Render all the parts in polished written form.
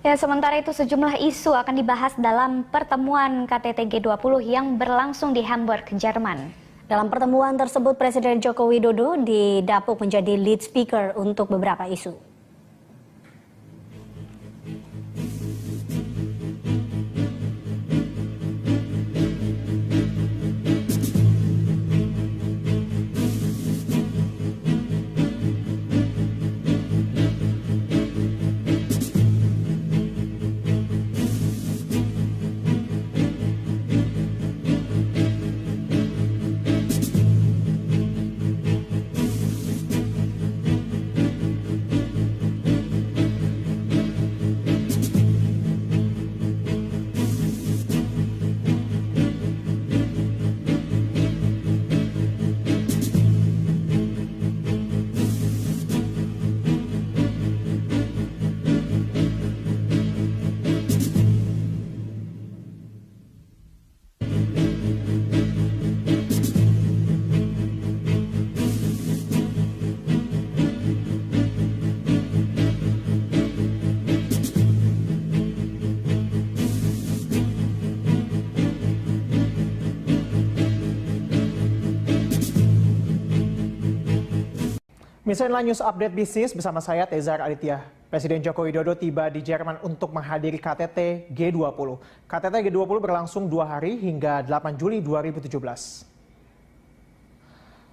Ya, sementara itu sejumlah isu akan dibahas dalam pertemuan KTT G20 yang berlangsung di Hamburg, Jerman. Dalam pertemuan tersebut, Presiden Joko Widodo didapuk menjadi lead speaker untuk beberapa isu. Misalnya News Update Bisnis bersama saya Tezar Aditya. Presiden Joko Widodo tiba di Jerman untuk menghadiri KTT G20. KTT G20 berlangsung 2 hari hingga 8 Juli 2017.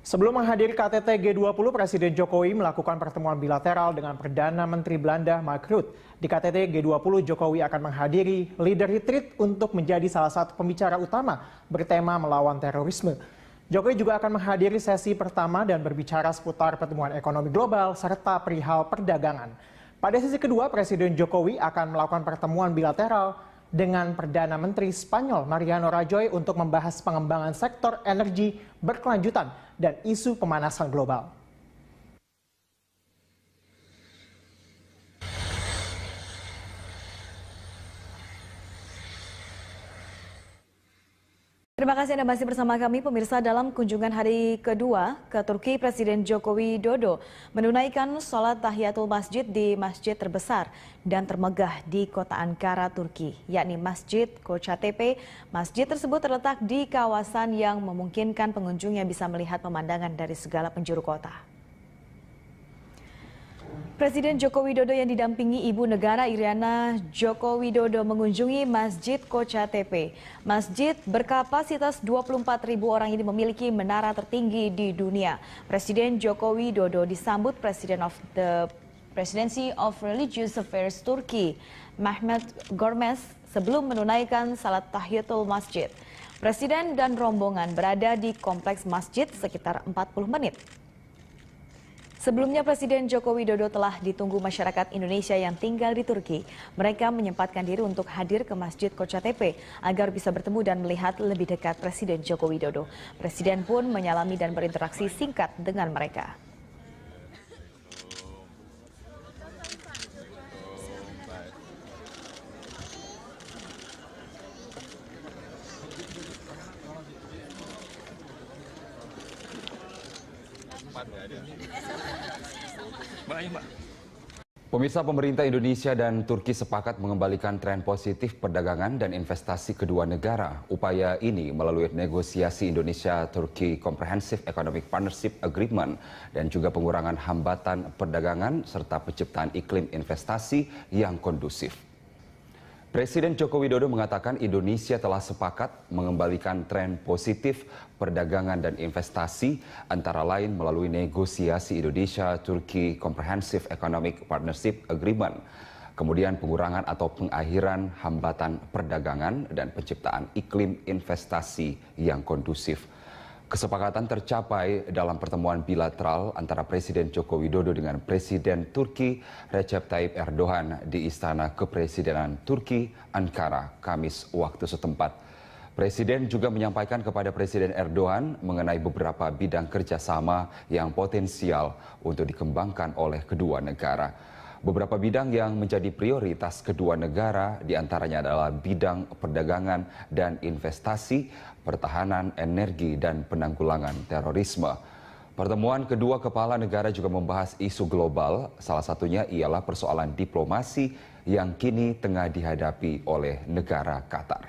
Sebelum menghadiri KTT G20, Presiden Jokowi melakukan pertemuan bilateral dengan Perdana Menteri Belanda Mark Rutte. Di KTT G20, Jokowi akan menghadiri Leader Retreat untuk menjadi salah satu pembicara utama bertema melawan terorisme. Jokowi juga akan menghadiri sesi pertama dan berbicara seputar pertumbuhan ekonomi global serta perihal perdagangan. Pada sesi kedua, Presiden Jokowi akan melakukan pertemuan bilateral dengan Perdana Menteri Spanyol Mariano Rajoy untuk membahas pengembangan sektor energi berkelanjutan dan isu pemanasan global. Terima kasih Anda masih bersama kami pemirsa. Dalam kunjungan hari kedua ke Turki, Presiden Joko Widodo menunaikan sholat tahiyatul masjid di masjid terbesar dan termegah di kota Ankara, Turki, yakni Masjid Kocatepe. Masjid tersebut terletak di kawasan yang memungkinkan pengunjungnya bisa melihat pemandangan dari segala penjuru kota. Presiden Joko Widodo yang didampingi Ibu Negara Iriana Joko Widodo mengunjungi Masjid Kocatepe. Masjid berkapasitas 24.000 orang ini memiliki menara tertinggi di dunia. Presiden Joko Widodo disambut Presiden of the Presidency of Religious Affairs Turki, Mehmet Görmez, sebelum menunaikan salat tahiyatul masjid. Presiden dan rombongan berada di kompleks masjid sekitar 40 menit. Sebelumnya Presiden Joko Widodo telah ditunggu masyarakat Indonesia yang tinggal di Turki. Mereka menyempatkan diri untuk hadir ke Masjid Kocatepe agar bisa bertemu dan melihat lebih dekat Presiden Joko Widodo. Presiden pun menyalami dan berinteraksi singkat dengan mereka. Pemirsa, pemerintah Indonesia dan Turki sepakat mengembalikan tren positif perdagangan dan investasi kedua negara. Upaya ini melalui negosiasi Indonesia-Turki Comprehensive Economic Partnership Agreement dan juga pengurangan hambatan perdagangan serta penciptaan iklim investasi yang kondusif. Presiden Joko Widodo mengatakan Indonesia telah sepakat mengembalikan tren positif perdagangan dan investasi antara lain melalui negosiasi Indonesia-Turki Comprehensive Economic Partnership Agreement, kemudian pengurangan atau pengakhiran hambatan perdagangan dan penciptaan iklim investasi yang kondusif. Kesepakatan tercapai dalam pertemuan bilateral antara Presiden Joko Widodo dengan Presiden Turki Recep Tayyip Erdogan di Istana Kepresidenan Turki, Ankara, Kamis waktu setempat. Presiden juga menyampaikan kepada Presiden Erdogan mengenai beberapa bidang kerjasama yang potensial untuk dikembangkan oleh kedua negara. Beberapa bidang yang menjadi prioritas kedua negara diantaranya adalah bidang perdagangan dan investasi, pertahanan, energi, dan penanggulangan terorisme. Pertemuan kedua kepala negara juga membahas isu global, salah satunya ialah persoalan diplomasi yang kini tengah dihadapi oleh negara Qatar.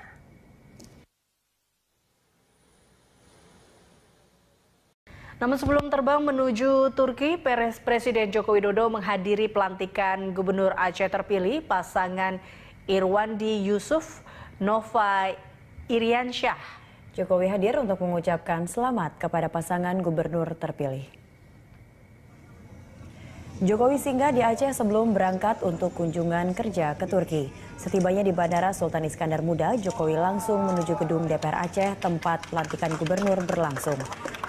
Namun sebelum terbang menuju Turki, Presiden Joko Widodo menghadiri pelantikan Gubernur Aceh terpilih pasangan Irwandi Yusuf Nova Iriansyah. Jokowi hadir untuk mengucapkan selamat kepada pasangan gubernur terpilih. Jokowi singgah di Aceh sebelum berangkat untuk kunjungan kerja ke Turki. Setibanya di Bandara Sultan Iskandar Muda, Jokowi langsung menuju gedung DPR Aceh tempat pelantikan gubernur berlangsung.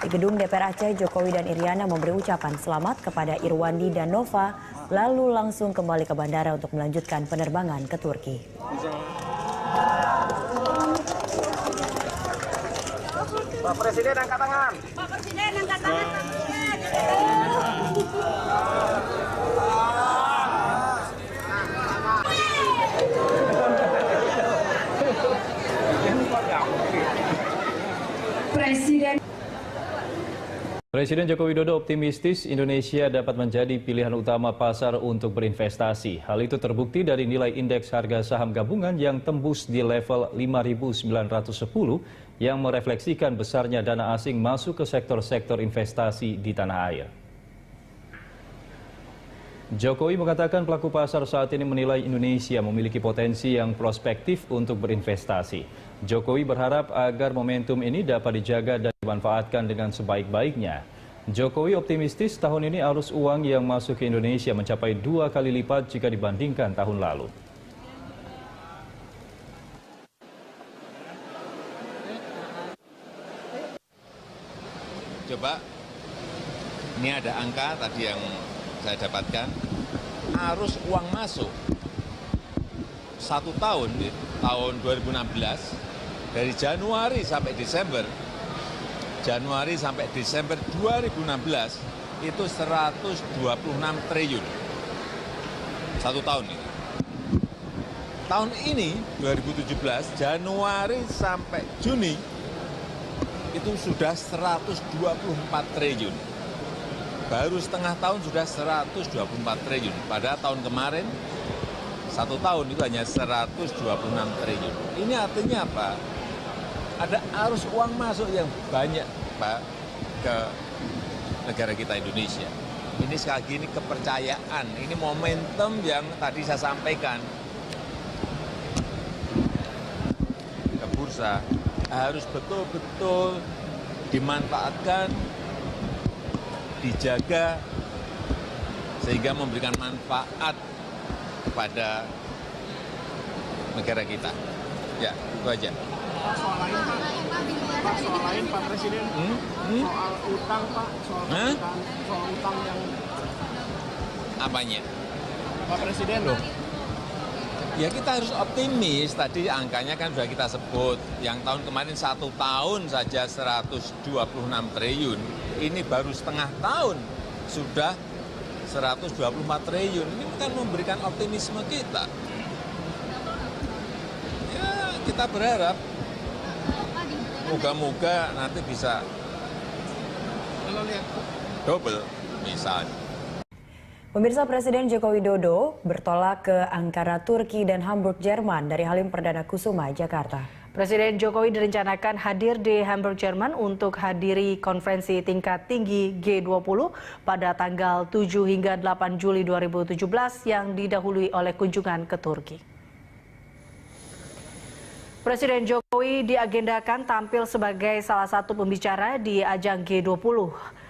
Di gedung DPR Aceh, Jokowi dan Iriana memberi ucapan selamat kepada Irwandi dan Nova, lalu langsung kembali ke bandara untuk melanjutkan penerbangan ke Turki. Pak Presiden angkat tangan. Pak Presiden angkat tangan. Presiden Joko Widodo optimistis Indonesia dapat menjadi pilihan utama pasar untuk berinvestasi. Hal itu terbukti dari nilai indeks harga saham gabungan yang tembus di level 5.910 yang merefleksikan besarnya dana asing masuk ke sektor-sektor investasi di tanah air. Jokowi mengatakan pelaku pasar saat ini menilai Indonesia memiliki potensi yang prospektif untuk berinvestasi. Jokowi berharap agar momentum ini dapat dijaga dan dimanfaatkan dengan sebaik-baiknya. Jokowi optimistis tahun ini arus uang yang masuk ke Indonesia mencapai 2 kali lipat jika dibandingkan tahun lalu. Coba, ini ada angka tadi yang saya dapatkan, arus uang masuk 1 tahun, tahun 2016, dari Januari sampai Desember 2016 itu 126 triliun. 1 tahun ini. Tahun ini 2017 Januari sampai Juni itu sudah 124 triliun. Baru setengah tahun sudah 124 triliun. Pada tahun kemarin 1 tahun itu hanya 126 triliun. Ini artinya apa? Ada arus uang masuk yang banyak, Pak, ke negara kita Indonesia. Ini sekali lagi ini kepercayaan, ini momentum yang tadi saya sampaikan. Ke bursa harus betul-betul dimanfaatkan, dijaga, sehingga memberikan manfaat kepada negara kita. Ya, itu aja. Soal lain Pak Presiden, soal utang Pak, soal utang yang Apanya? Pak Presiden loh. Ya kita harus optimis, tadi angkanya kan sudah kita sebut, yang tahun kemarin 1 tahun saja 126 triliun, ini baru setengah tahun sudah 124 triliun, ini kan memberikan optimisme kita. Ya kita berharap, moga-moga nanti bisa double misalnya. Pemirsa, Presiden Joko Widodo bertolak ke Ankara, Turki dan Hamburg, Jerman dari Halim Perdana Kusuma, Jakarta. Presiden Jokowi direncanakan hadir di Hamburg, Jerman untuk hadiri konferensi tingkat tinggi G20 pada tanggal 7 hingga 8 Juli 2017 yang didahului oleh kunjungan ke Turki. Presiden Jokowi diagendakan tampil sebagai salah satu pembicara di ajang G20.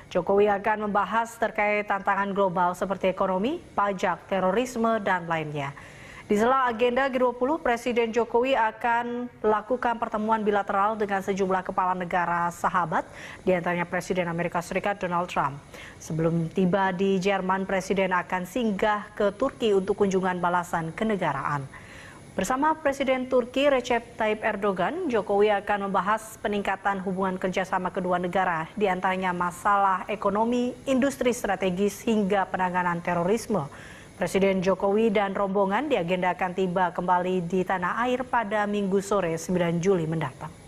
Jokowi akan membahas terkait tantangan global seperti ekonomi, pajak, terorisme, dan lainnya. Di sela agenda G20, Presiden Jokowi akan melakukan pertemuan bilateral dengan sejumlah kepala negara sahabat, diantaranya Presiden Amerika Serikat Donald Trump. Sebelum tiba di Jerman, Presiden akan singgah ke Turki untuk kunjungan balasan kenegaraan. Bersama Presiden Turki Recep Tayyip Erdogan, Jokowi akan membahas peningkatan hubungan kerjasama kedua negara, diantaranya masalah ekonomi, industri strategis, hingga penanganan terorisme. Presiden Jokowi dan rombongan diagendakan tiba kembali di tanah air pada Minggu sore 9 Juli mendatang.